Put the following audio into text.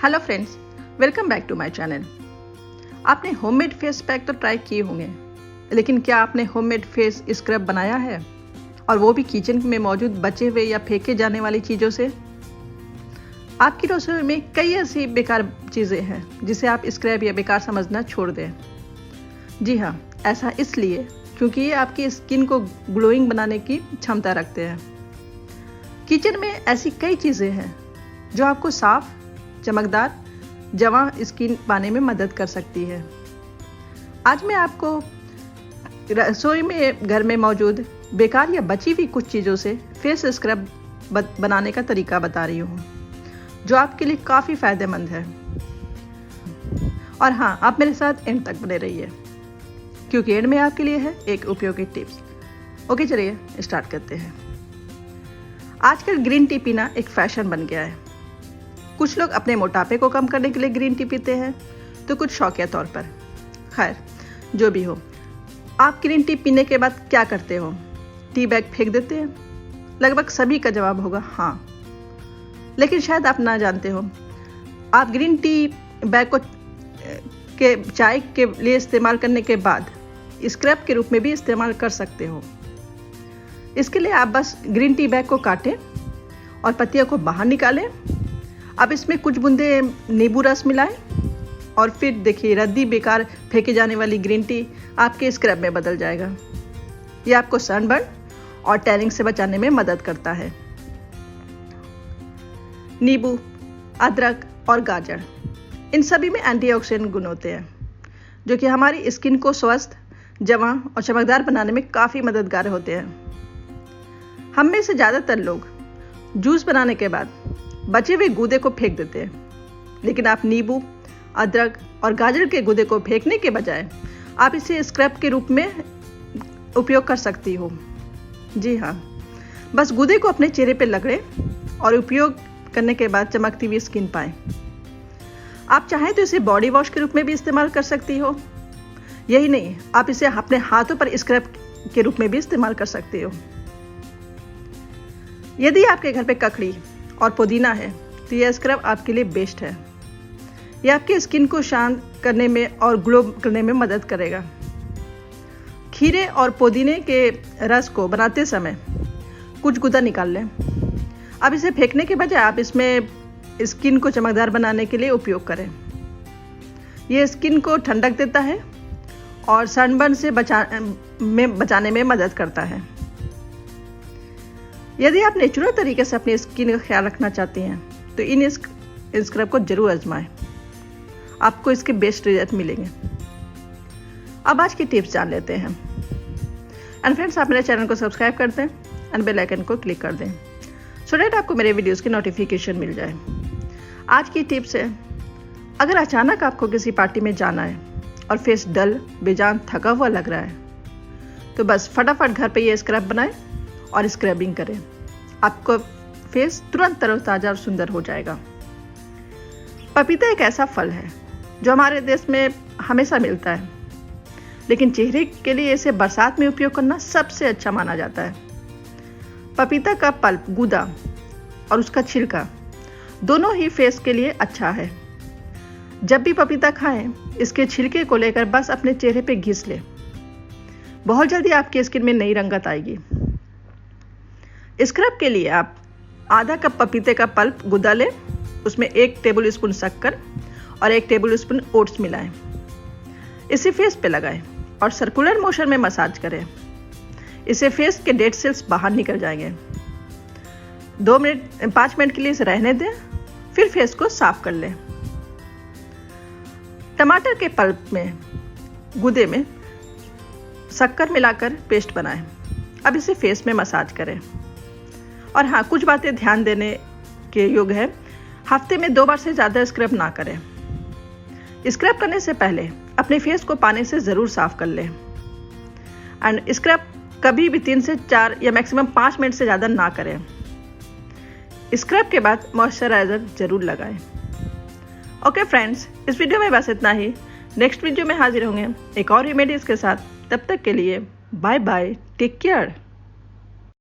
Hello friends, welcome back to my channel. आपने homemade face pack तो try किए होंगे, लेकिन क्या आपने होममेड फेस स्क्रब बनाया है, और वो भी किचन में मौजूद बचे हुए या फेंके जाने वाली चीज़ों से? आपकी रसोई में कई ऐसी बेकार चीज़ें हैं जिसे आप स्क्रब या बेकार समझना छोड़ दें। जी हाँ, ऐसा इसलिए क्योंकि ये आपकी स्किन को ग्लोइंग बनाने की क्षमता रखते हैं। किचन में ऐसी कई चीज़ें हैं जो आपको साफ, चमकदार, जवां स्किन पाने में मदद कर सकती है। आज मैं आपको रसोई में घर में मौजूद बेकार या बची हुई कुछ चीज़ों से फेस स्क्रब बनाने का तरीका बता रही हूँ, जो आपके लिए काफ़ी फ़ायदेमंद है। और हाँ, आप मेरे साथ एंड तक बने रहिए, क्योंकि एंड में आपके लिए है एक उपयोगी टिप्स। ओके, चलिए स्टार्ट करते हैं। आजकल ग्रीन टी पीना एक फैशन बन गया है। कुछ लोग अपने मोटापे को कम करने के लिए ग्रीन टी पीते हैं, तो कुछ शौकिया तौर पर। खैर, जो भी हो, आप ग्रीन टी पीने के बाद क्या करते हो? टी बैग फेंक देते हैं? लगभग सभी का जवाब होगा हाँ। लेकिन शायद आप ना जानते हो, आप ग्रीन टी बैग को चाय के लिए इस्तेमाल करने के बाद स्क्रब के रूप में भी इस्तेमाल कर सकते हो। इसके लिए आप बस ग्रीन टी बैग को काटें और पत्तियों को बाहर निकालें। अब इसमें कुछ बूंदे नींबू रस मिलाएं और फिर देखिए, रद्दी बेकार फेंके जाने वाली ग्रीन टी आपके स्क्रब में बदल जाएगा। ये आपको सनबर्न और टैनिंग से बचाने में मदद करता है। नींबू, अदरक और गाजर, इन सभी में एंटीऑक्सीडेंट गुण होते हैं, जो कि हमारी स्किन को स्वस्थ, जवां और चमकदार बनाने में काफ़ी मददगार होते हैं। हम में से ज़्यादातर लोग जूस बनाने के बाद बचे हुए गूदे को फेंक देते हैं, लेकिन आप नींबू, अदरक और गाजर के गूदे को फेंकने के बजाय आप इसे स्क्रब के रूप में उपयोग कर सकती हो। जी हाँ, बस गूदे को अपने चेहरे पर रगड़ें और उपयोग करने के बाद चमकती हुई स्किन पाएं। आप चाहें तो इसे बॉडी वॉश के रूप में भी इस्तेमाल कर सकती हो। यही नहीं, आप इसे अपने हाथों पर स्क्रब के रूप में भी इस्तेमाल कर सकते हो। यदि आपके घर पे ककड़ी और पुदीना है, तो यह स्क्रब आपके लिए बेस्ट है। यह आपकी स्किन को शांत करने में और ग्लो करने में मदद करेगा। खीरे और पुदीने के रस को बनाते समय कुछ गूदा निकाल लें। अब इसे फेंकने के बजाय आप इसमें स्किन को चमकदार बनाने के लिए उपयोग करें। यह स्किन को ठंडक देता है और सनबर्न से बचाने में मदद करता है। यदि आप नेचुरल तरीके से अपनी स्किन का ख्याल रखना चाहती हैं, तो इन स्क्रब को जरूर आजमाएं। आपको इसके बेस्ट रिजल्ट मिलेंगे। अब आज की टिप्स जान लेते हैं। एंड फ्रेंड्स, आप मेरे चैनल को सब्सक्राइब कर दें एंड बेल आइकन को क्लिक कर दें, सो दैट आपको मेरे वीडियोस की नोटिफिकेशन मिल जाए। आज की टिप्स है, अगर अचानक आपको किसी पार्टी में जाना है और फेस डल, बेजान, थका हुआ लग रहा है, तो बस फटाफट घर पे ये स्क्रब बनाएं और स्क्रबिंग करें। आपको फेस तुरंत तरोताजा और सुंदर हो जाएगा। पपीता एक ऐसा फल है जो हमारे देश में हमेशा मिलता है, लेकिन चेहरे के लिए इसे बरसात में उपयोग करना सबसे अच्छा माना जाता है। पपीता का पल्प, गूदा और उसका छिलका दोनों ही फेस के लिए अच्छा है। जब भी पपीता खाएं, इसके छिलके को लेकर बस अपने चेहरे पे घिस लें। बहुत जल्दी आपकी स्किन में नई रंगत आएगी। स्क्रब के लिए आप आधा कप पपीते का पल्प गूदा लें, उसमें 1 टेबल स्पून शक्कर और 1 टेबल स्पून ओट्स मिलाएं। इसे फेस पे लगाएं और सर्कुलर मोशन में मसाज करें। इससे फेस के डेड सेल्स बाहर निकल जाएंगे। 5 मिनट के लिए इसे रहने दें, फिर फेस को साफ कर लें। टमाटर के पल्प में गूदे में शक्कर मिलाकर पेस्ट बनाएं। अब इसे फेस में मसाज करें। और हाँ, कुछ बातें ध्यान देने के योग्य है। हफ्ते में 2 बार से ज़्यादा स्क्रब ना करें। स्क्रब करने से पहले अपने फेस को पानी से ज़रूर साफ कर लें। एंड स्क्रब कभी भी 3 से 4 या मैक्सिमम 5 मिनट से ज़्यादा ना करें। स्क्रब के बाद मॉइस्चराइज़र ज़रूर लगाएं। ओके फ्रेंड्स, इस वीडियो में बस इतना ही। नेक्स्ट वीडियो में हाजिर होंगे एक और रेमेडीज़ के साथ। तब तक के लिए बाय बाय, टेक केयर।